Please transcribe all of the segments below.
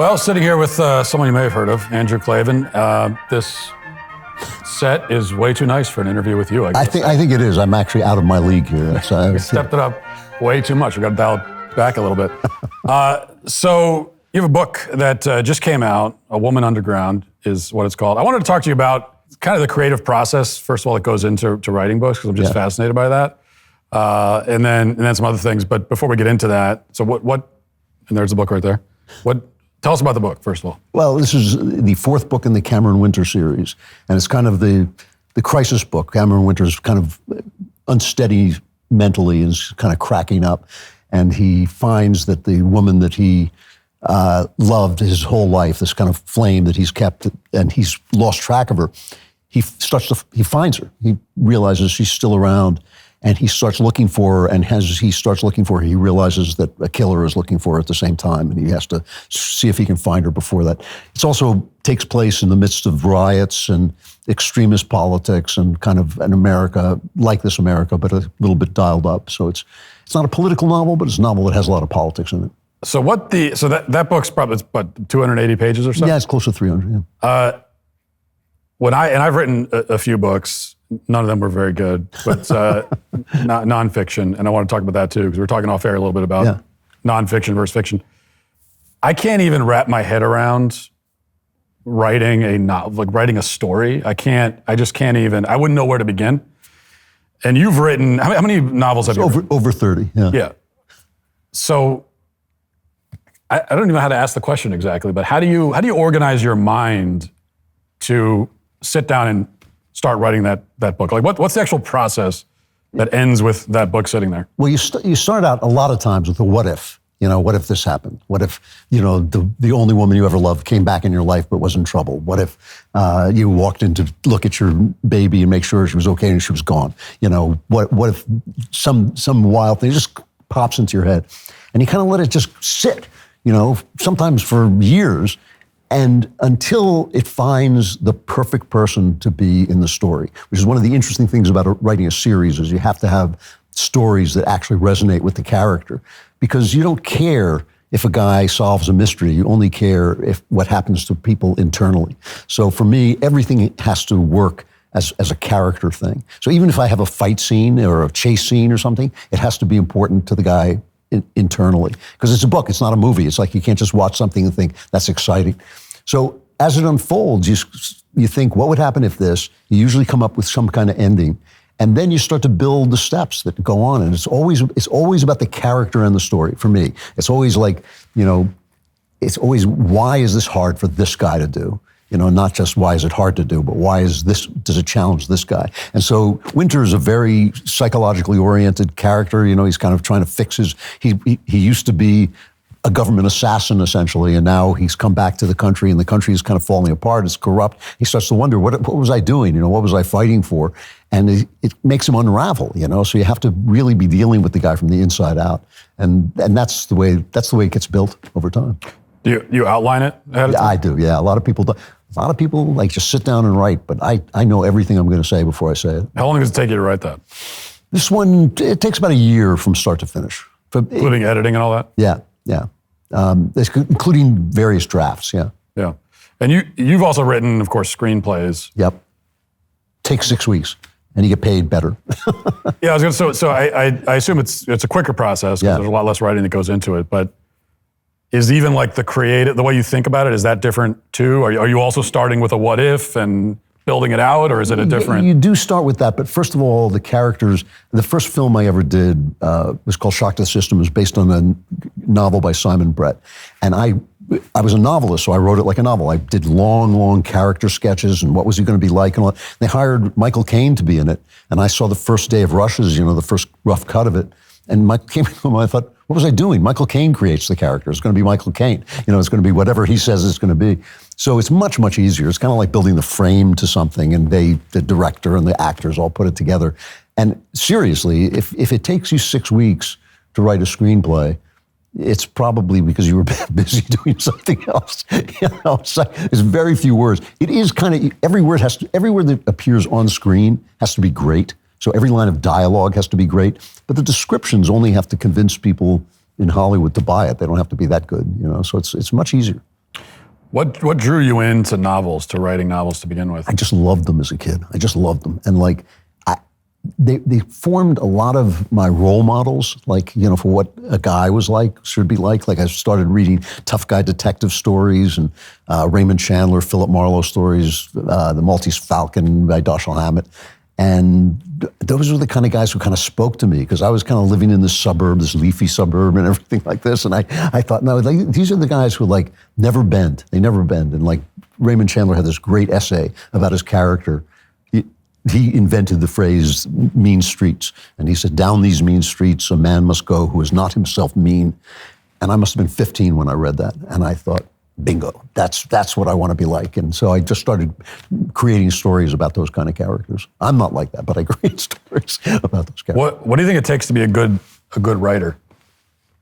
Well, sitting here with someone you may have heard of, Andrew Klavan. This set is way too nice for an interview with you, I guess. I think it is. I'm actually out of my league here. We stepped it up way too much. We got to dial it back a little bit. So you have a book that just came out, A Woman Underground is what it's called. I wanted to talk to you about kind of the creative process, first of all, that goes into writing books, because I'm just fascinated by that. And then some other things. But before we get into that, so what and there's the book right there. Tell us about the book, first of all. Well, this is the fourth book in the Cameron Winter series, and it's kind of the crisis book. Cameron Winter's kind of unsteady mentally, is kind of cracking up, and he finds that the woman that he loved his whole life, this kind of flame that he's kept, and he's lost track of her. He finds her. He realizes she's still around, and he starts looking for her, and as he starts looking for her, he realizes that a killer is looking for her at the same time, and he has to see if he can find her before that. It also takes place in the midst of riots and extremist politics and kind of an America, like this America, but a little bit dialed up. So it's not a political novel, but it's a novel that has a lot of politics in it. So that book's probably, what, 280 pages or so? Yeah, it's close to 300, yeah. I've written a few books. None of them were very good, but nonfiction, and I want to talk about that too, because we were talking off air a little bit about nonfiction versus fiction. I can't even wrap my head around writing a novel, like writing a story. I just can't even, I wouldn't know where to begin. And you've written, how many novels have you written? Over 30, yeah. Yeah. So, I don't even know how to ask the question exactly, but how do you organize your mind to sit down and start writing that book? Like, what's the actual process that ends with that book sitting there? Well, you start out a lot of times with a what if. What if this happened? What if, the only woman you ever loved came back in your life but was in trouble? What if you walked in to look at your baby and make sure she was okay and she was gone? What if some wild thing just pops into your head? And you kind of let it just sit, sometimes for years, and until it finds the perfect person to be in the story, which is one of the interesting things about writing a series, is you have to have stories that actually resonate with the character, because you don't care if a guy solves a mystery. You only care if what happens to people internally. So for me, everything has to work as a character thing. So even if I have a fight scene or a chase scene or something, it has to be important to the guy internally, because it's a book, it's not a movie. It's like you can't just watch something and think that's exciting. So as it unfolds, you think, what would happen if this? You usually come up with some kind of ending, and then you start to build the steps that go on. And it's always about the character and the story. For me, it's always like, it's always, why is this hard for this guy to do? Not just why is it hard to do, but why does it challenge this guy? And so Winter is a very psychologically oriented character. He's kind of trying to fix he used to be a government assassin, essentially, and now he's come back to the country, and the country is kind of falling apart. It's corrupt. He starts to wonder, what was I doing? What was I fighting for? And it makes him unravel, So you have to really be dealing with the guy from the inside out. And that's the way it gets built over time. Do you outline it ahead of time? I do, yeah. A lot of people do. A lot of people like just sit down and write, but I know everything I'm going to say before I say it. How long does it take you to write that? This one, it takes about a year from start to finish. Including editing and all that? Yeah. Including various drafts, yeah. Yeah. And you've also written, of course, screenplays. Yep. Takes 6 weeks, and you get paid better. Yeah, I was going to. So I assume it's a quicker process, because there's a lot less writing that goes into it, but is even like the way you think about it, is that different too? Are you also starting with a what if and building it out, or is it a different? You do start with that, but first of all, the characters, the first film I ever did was called Shock to the System. It was based on a novel by Simon Brett. And I was a novelist, so I wrote it like a novel. I did long character sketches and what was he going to be like and all that. They hired Michael Caine to be in it, and I saw the first day of rushes, the first rough cut of it. And I thought, what was I doing? Michael Caine creates the character. It's going to be Michael Caine. It's going to be whatever he says it's going to be. So it's much, much easier. It's kind of like building the frame to something, and the director and the actors all put it together. And seriously, if it takes you 6 weeks to write a screenplay, it's probably because you were busy doing something else. It's very few words. It is kind of, every word that appears on screen has to be great. So every line of dialogue has to be great, but the descriptions only have to convince people in Hollywood to buy it. They don't have to be that good, So it's much easier. What drew you into novels, to writing novels to begin with? I just loved them as a kid. I just loved them. And like, they formed a lot of my role models, like, you know, for what a guy was like, should be like. Like I started reading tough guy detective stories and Raymond Chandler, Philip Marlowe stories, The Maltese Falcon by Dashiell Hammett. And those were the kind of guys who kind of spoke to me, because I was kind of living in this suburb, this leafy suburb and everything like this. And I thought, no, these are the guys who like never bend. They never bend. And like Raymond Chandler had this great essay about his character. He invented the phrase mean streets. And he said, down these mean streets, a man must go who is not himself mean. And I must have been 15 when I read that. And I thought, bingo, that's what I want to be like. And so I just started creating stories about those kind of characters. I'm not like that, but I create stories about those characters. What do you think it takes to be a good writer?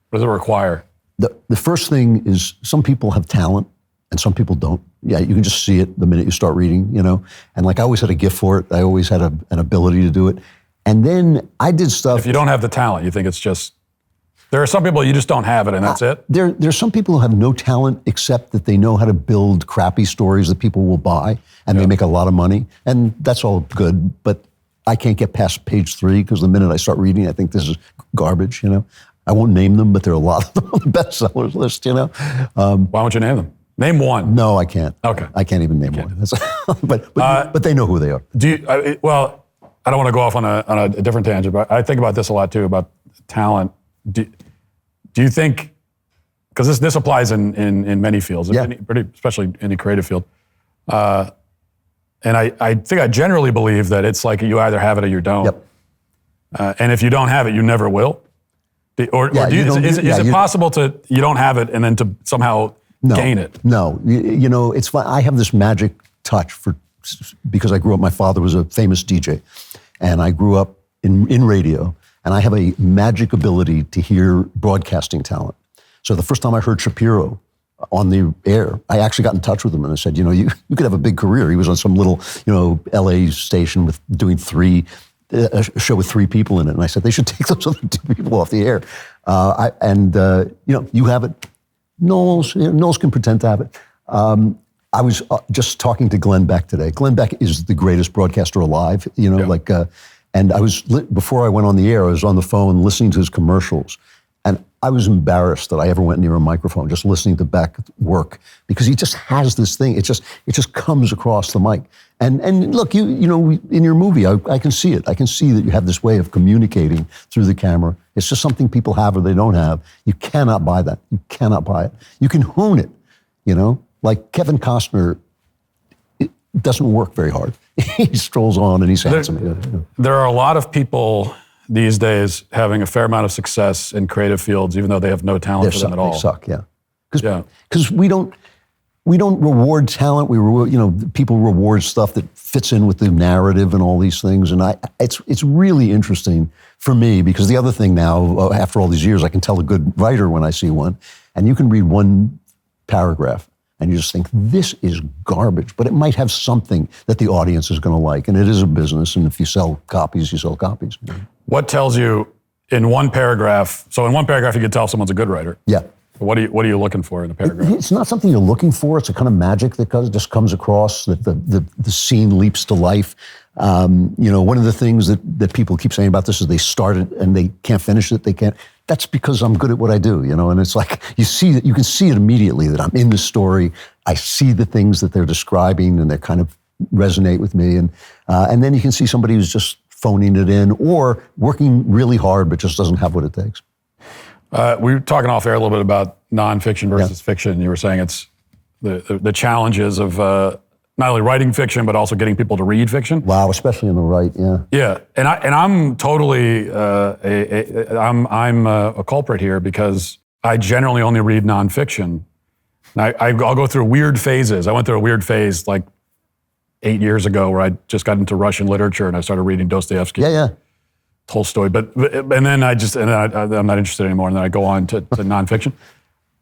What does it require? The first thing is, some people have talent and some people don't. Yeah, you can just see it the minute you start reading, you know? And like, I always had a gift for it. I always had an ability to do it. And then I did stuff. If you don't have the talent, you think it's just, there are some people you just don't have it and that's it? There's some people who have no talent except that they know how to build crappy stories that people will buy, and they make a lot of money. And that's all good, but I can't get past page 3, because the minute I start reading, I think this is garbage, you know? I won't name them, but there are a lot of them on the bestsellers list, you know? Why won't you name them? Name one. No, I can't. Okay. I can't even name one. But they know who they are. Well, I don't want to go off on a different tangent, but I think about this a lot too, about talent. Do you think, because this applies in many fields, especially any creative field, and I think I generally believe that it's like you either have it or you don't. Yep. And if you don't have it, you never will. Is it possible you don't have it and then to somehow gain it? No, you know, it's fun. I have this magic touch because I grew up, my father was a famous DJ, and I grew up in radio, and I have a magic ability to hear broadcasting talent. So the first time I heard Shapiro on the air, I actually got in touch with him and I said, you know, you could have a big career. He was on some little, you know, LA station doing a show with 3 people in it. And I said, they should take those other 2 people off the air. You know, you have it. Knowles can pretend to have it. I was just talking to Glenn Beck today. Glenn Beck is the greatest broadcaster alive, you know, and I was, before I went on the air, I was on the phone listening to his commercials. And I was embarrassed that I ever went near a microphone, just listening to Beck work, because he just has this thing. It just comes across the mic. And look, you know, in your movie, I can see it. I can see that you have this way of communicating through the camera. It's just something people have or they don't have. You cannot buy that. You cannot buy it. You can hone it, you know? Like Kevin Costner, it doesn't work very hard. He strolls on and he's handsome. There are a lot of people these days having a fair amount of success in creative fields, even though they have no talent for them at all. They suck, yeah. Because we don't reward talent. People reward stuff that fits in with the narrative and all these things. And it's really interesting for me, because the other thing now, after all these years, I can tell a good writer when I see one, and you can read one paragraph and you just think, this is garbage, but it might have something that the audience is going to like. And it is a business, and if you sell copies, you sell copies. What tells you in one paragraph, so in one paragraph you could tell if someone's a good writer. Yeah. What are you looking for in a paragraph? It's not something you're looking for. It's a kind of magic that just comes across, that the scene leaps to life. You know, one of the things that people keep saying about this is they start it and they can't finish it. They can't. That's because I'm good at what I do, you know. And it's like you can see it immediately that I'm in the story. I see the things that they're describing and they kind of resonate with me. And then you can see somebody who's just phoning it in or working really hard but just doesn't have what it takes. We were talking off air a little bit about nonfiction versus fiction. You were saying it's the challenges of not only writing fiction but also getting people to read fiction. Wow, especially on the right, yeah. Yeah, and I'm totally I'm a culprit here, because I generally only read nonfiction. And I'll go through weird phases. I went through a weird phase like 8 years ago where I just got into Russian literature and I started reading Dostoevsky. Yeah. Tolstoy, and then I'm not interested anymore, and then I go on to nonfiction.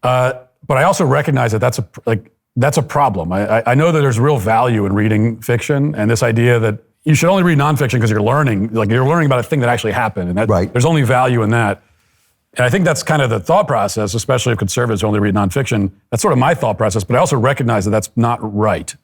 But I also recognize that that's a problem. I know that there's real value in reading fiction, and this idea that you should only read nonfiction because you're learning about a thing that actually happened, and that there's only value in that. And I think that's kind of the thought process, especially if conservatives only read nonfiction. That's sort of my thought process, but I also recognize that that's not right.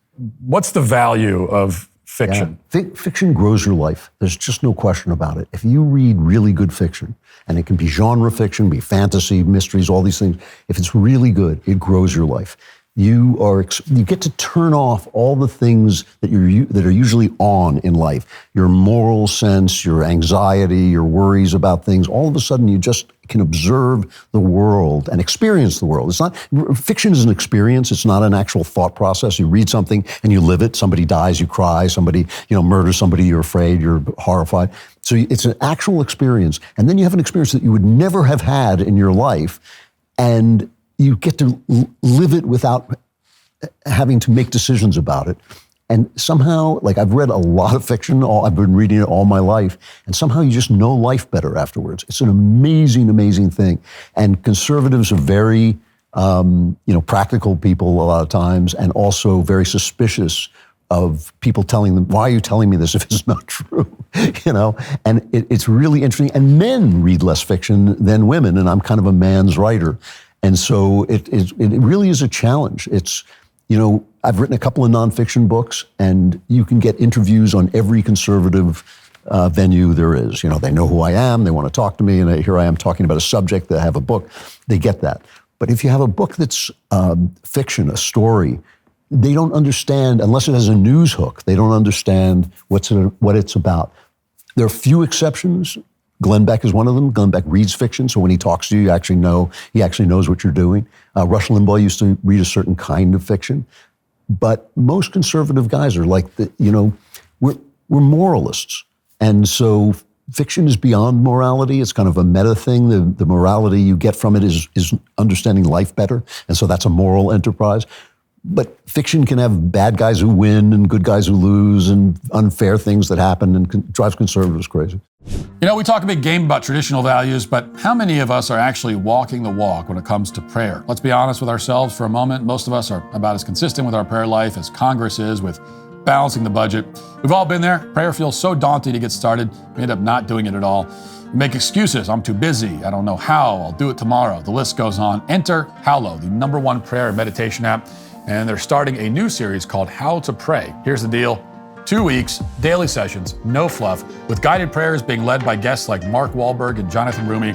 What's the value of fiction? Yeah. Fiction grows your life. There's just no question about it. If you read really good fiction, and it can be genre fiction, be fantasy, mysteries, all these things, if it's really good, it grows your life. You get to turn off all the things that are usually on in life. Your moral sense, your anxiety, your worries about things. All of a sudden, you just can observe the world and experience the world. Fiction is an experience. It's not an actual thought process. You read something and you live it. Somebody dies, you cry. Somebody, murders somebody, you're afraid, you're horrified. So it's an actual experience. And then you have an experience that you would never have had in your life. And you get to live it without having to make decisions about it. And somehow, I've read a lot of fiction, I've been reading it all my life, and somehow you just know life better afterwards. It's an amazing, amazing thing. And conservatives are very, practical people a lot of times, and also very suspicious of people telling them, why are you telling me this if it's not true? And it's really interesting. And men read less fiction than women, and I'm kind of a man's writer. And so it really is a challenge. It's, I've written a couple of nonfiction books, and you can get interviews on every conservative venue there is. They know who I am, they want to talk to me, and here I am talking about a subject that I have a book. They get that. But if you have a book that's fiction, a story, they don't understand, unless it has a news hook, they don't understand what it's about. There are few exceptions. Glenn Beck is one of them. Glenn Beck reads fiction, so when he talks to you, he actually knows what you're doing. Rush Limbaugh used to read a certain kind of fiction. But most conservative guys are we're moralists. And so fiction is beyond morality. It's kind of a meta thing. The morality you get from it is understanding life better. And so that's a moral enterprise. But fiction can have bad guys who win and good guys who lose and unfair things that happen, and drives conservatives crazy. We talk a big game about traditional values, but how many of us are actually walking the walk when it comes to prayer? Let's be honest with ourselves for a moment. Most of us are about as consistent with our prayer life as Congress is with balancing the budget. We've all been there. Prayer feels so daunting to get started. We end up not doing it at all. We make excuses. I'm too busy. I don't know how. I'll do it tomorrow. The list goes on. Enter Hallow, the #1 prayer and meditation app. And they're starting a new series called How to Pray. Here's the deal. 2 weeks, daily sessions, no fluff, with guided prayers being led by guests like Mark Wahlberg and Jonathan Rumi.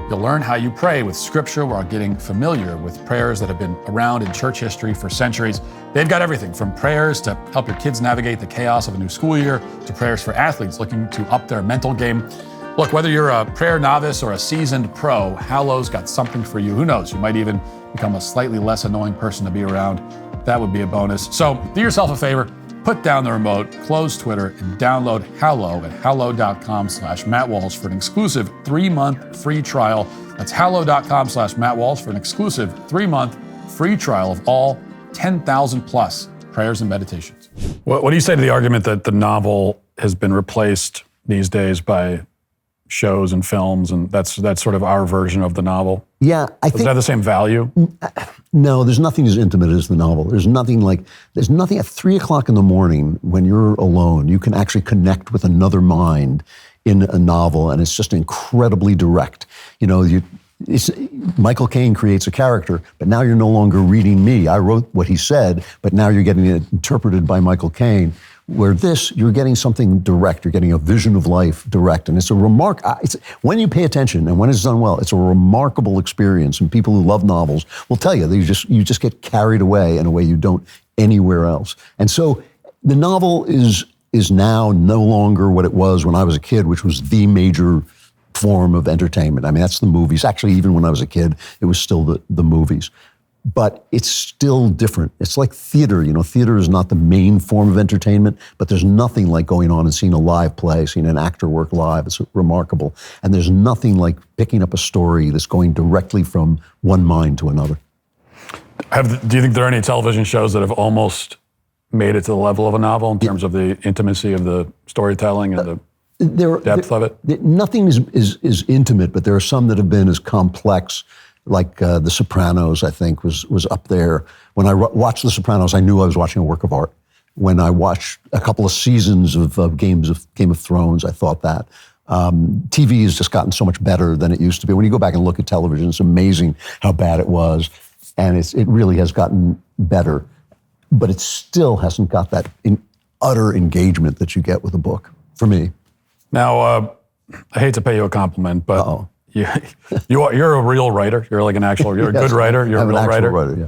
You'll learn how you pray with scripture while getting familiar with prayers that have been around in church history for centuries. They've got everything from prayers to help your kids navigate the chaos of a new school year to prayers for athletes looking to up their mental game. Look, whether you're a prayer novice or a seasoned pro, Hallow's got something for you. Who knows? You might even become a slightly less annoying person to be around. That would be a bonus. So do yourself a favor, put down the remote, close Twitter, and download Hallow at hallow.com/Matt Walsh for an exclusive 3-month free trial. That's hallow.com/Matt Walsh for an exclusive 3-month free trial of all 10,000 plus prayers and meditations. What do you say to the argument that the novel has been replaced these days by shows and films, and that's sort of our version of the novel? Yeah, I think. Does it have the same value? No, there's nothing as intimate as the novel. There's nothing at 3 o'clock in the morning when you're alone, you can actually connect with another mind in a novel, and it's just incredibly direct. Michael Caine creates a character, but now you're no longer reading me. I wrote what he said, but now you're getting it interpreted by Michael Caine. Where you're getting something direct. You're getting a vision of life direct. And it's when you pay attention and when it's done well, it's a remarkable experience. And people who love novels will tell you, you just get carried away in a way you don't anywhere else. And so the novel is now no longer what it was when I was a kid, which was the major form of entertainment. I mean, that's the movies. Actually, even when I was a kid, it was still the movies. But it's still different. It's like theater. Theater is not the main form of entertainment, but there's nothing like going on and seeing a live play, seeing an actor work live. It's remarkable. And there's nothing like picking up a story that's going directly from one mind to another. Do you think there are any television shows that have almost made it to the level of a novel in terms of the intimacy of the storytelling and the depth of it? Nothing is intimate, but there are some that have been as complex. Like The Sopranos, I think, was up there. When I watched The Sopranos, I knew I was watching a work of art. When I watched a couple of seasons of Game of Thrones, I thought that. TV has just gotten so much better than it used to be. When you go back and look at television, it's amazing how bad it was. And it really has gotten better. But it still hasn't got that utter engagement that you get with a book, for me. Now, I hate to pay you a compliment, but you're a real writer. You're like an actual, you're a good writer. You're a real writer.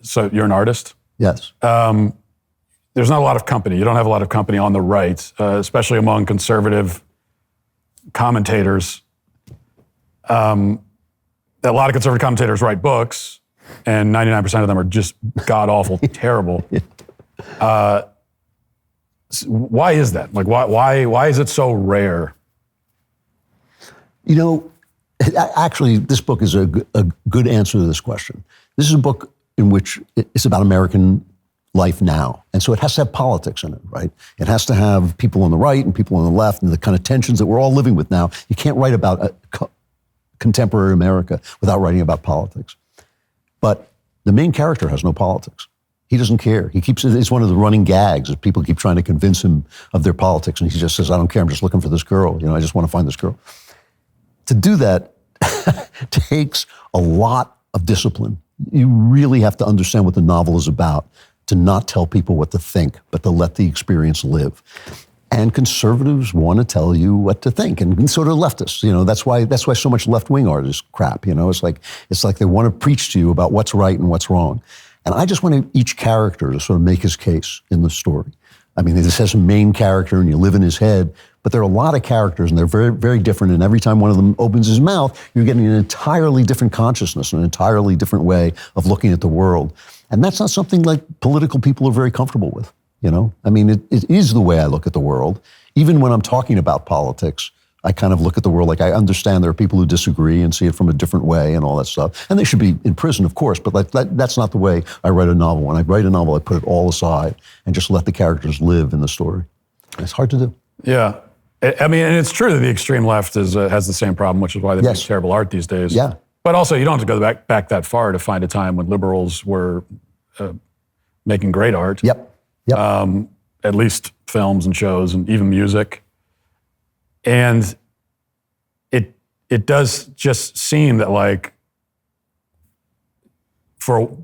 So you're an artist? Yes. There's not a lot of company. You don't have a lot of company on the right, especially among conservative commentators. A lot of conservative commentators write books, and 99% of them are just god-awful, terrible. Why is that? Like, why is it so rare? You know, actually, this book is a good answer to this question. This is a book in which it's about American life now. And so it has to have politics in it, right? It has to have people on the right and people on the left and the kind of tensions that we're all living with now. You can't write about contemporary America without writing about politics. But the main character has no politics. He doesn't care. It's one of the running gags as people keep trying to convince him of their politics. And he just says, I don't care. I'm just looking for this girl. I just want to find this girl. To do that takes a lot of discipline. You really have to understand what the novel is about, to not tell people what to think, but to let the experience live. And conservatives want to tell you what to think, and so do leftists. That's why so much left-wing art is crap. It's like they want to preach to you about what's right and what's wrong. And I just want each character to sort of make his case in the story. I mean, this has a main character, and you live in his head, but there are a lot of characters, and they're very, very different. And every time one of them opens his mouth, you're getting an entirely different consciousness, an entirely different way of looking at the world. And that's not something like political people are very comfortable with, I mean, it is the way I look at the world. Even when I'm talking about politics, I kind of look at the world like I understand there are people who disagree and see it from a different way and all that stuff. And they should be in prison, of course, but that's not the way I write a novel. When I write a novel, I put it all aside and just let the characters live in the story. It's hard to do. Yeah. I mean, and it's true that the extreme left has the same problem, which is why they make terrible art these days. Yeah. But also, you don't have to go back that far to find a time when liberals were making great art. Yep. At least films and shows and even music. And it does just seem that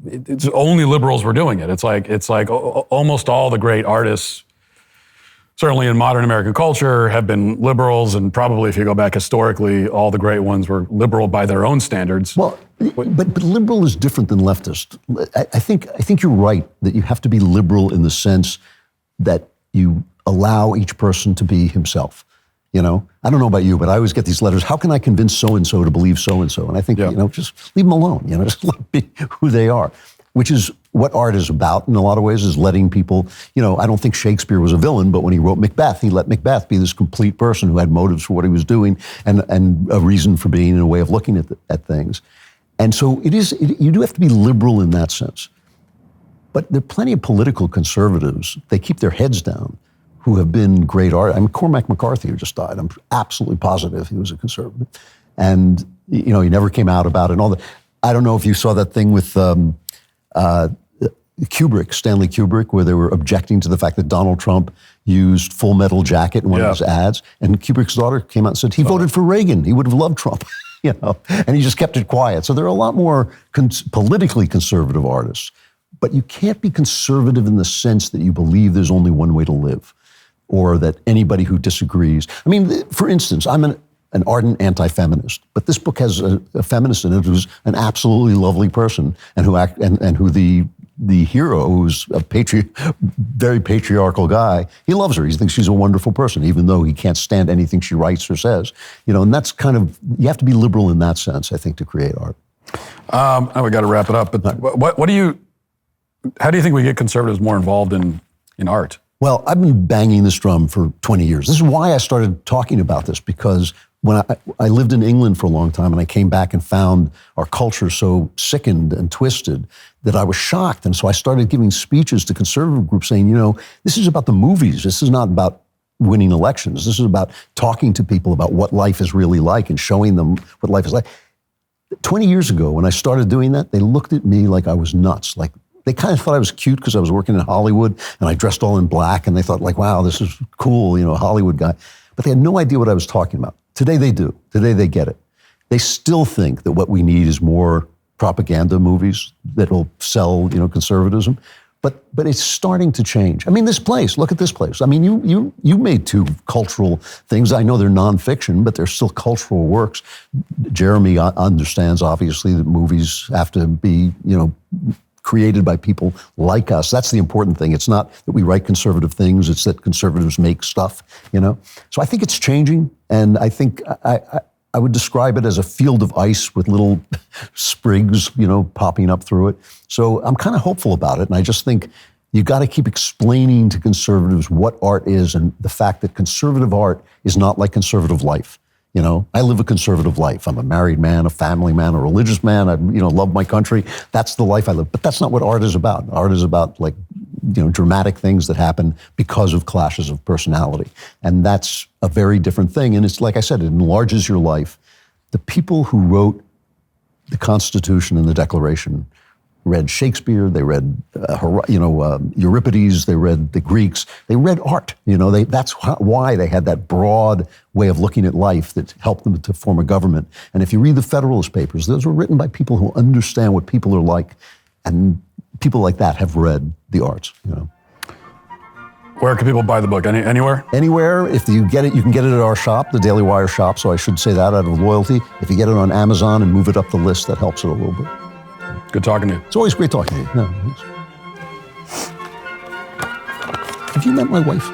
it's only liberals were doing it. It's like almost all the great artists, certainly in modern American culture, have been liberals, and probably if you go back historically, all the great ones were liberal by their own standards. Well, but liberal is different than leftist. I think you're right that you have to be liberal in the sense that you allow each person to be himself. I don't know about you, but I always get these letters. How can I convince so-and-so to believe so-and-so? And I think, just leave them alone. Just let them be who they are, which is what art is about in a lot of ways, is letting people, I don't think Shakespeare was a villain, but when he wrote Macbeth, he let Macbeth be this complete person who had motives for what he was doing and a reason for being and a way of looking at things. And so you do have to be liberal in that sense. But there are plenty of political conservatives, they keep their heads down, who have been great art. I mean, Cormac McCarthy, who just died, I'm absolutely positive he was a conservative. And, he never came out about it and all that. I don't know if you saw that thing with Stanley Kubrick, where they were objecting to the fact that Donald Trump used Full Metal Jacket in one of his ads. And Kubrick's daughter came out and said he voted for Reagan. He would have loved Trump, and he just kept it quiet. So there are a lot more politically conservative artists. But you can't be conservative in the sense that you believe there's only one way to live, or that anybody who disagrees. I mean, for instance, I'm an ardent anti-feminist, but this book has a feminist in it who's an absolutely lovely person, and who the hero, who's a very patriarchal guy, he loves her. He thinks she's a wonderful person, even though he can't stand anything she writes or says. And that's kind of, you have to be liberal in that sense, I think, to create art. Now we got to wrap it up, but how do you think we get conservatives more involved in art? Well, I've been banging this drum for 20 years. This is why I started talking about this, because when I lived in England for a long time and I came back and found our culture so sickened and twisted that I was shocked. And so I started giving speeches to conservative groups saying, this is about the movies. This is not about winning elections. This is about talking to people about what life is really like and showing them what life is like. 20 years ago, when I started doing that, they looked at me like I was nuts. Like, They kind of thought I was cute because I was working in Hollywood and I dressed all in black, and they thought like, wow, this is cool, Hollywood guy. But they had no idea what I was talking about. Today they do. Today they get it. They still think that what we need is more propaganda movies that'll sell, conservatism. But it's starting to change. I mean, look at this place. I mean, you made two cultural things. I know they're nonfiction, but they're still cultural works. Jeremy understands, obviously, that movies have to be, created by people like us. That's the important thing. It's not that we write conservative things, it's that conservatives make stuff, So I think it's changing, and I think I would describe it as a field of ice with little sprigs, popping up through it. So I'm kind of hopeful about it. And I just think you got to keep explaining to conservatives what art is, and the fact that conservative art is not like conservative life. I live a conservative life. I'm a married man, a family man, a religious man. I, love my country. That's the life I live. But that's not what art is about. Art is about dramatic things that happen because of clashes of personality. And that's a very different thing. And it's like I said, it enlarges your life. The people who wrote the Constitution and the Declaration read Shakespeare, they read, Euripides, they read the Greeks, they read art. That's why they had that broad way of looking at life that helped them to form a government. And if you read the Federalist Papers, those were written by people who understand what people are like, and people like that have read the arts. Where can people buy the book? Anywhere? Anywhere. If you get it, you can get it at our shop, the Daily Wire shop. So I should say that out of loyalty. If you get it on Amazon and move it up the list, that helps it a little bit. Good talking to you. It's always great talking to you. No, have you met my wife?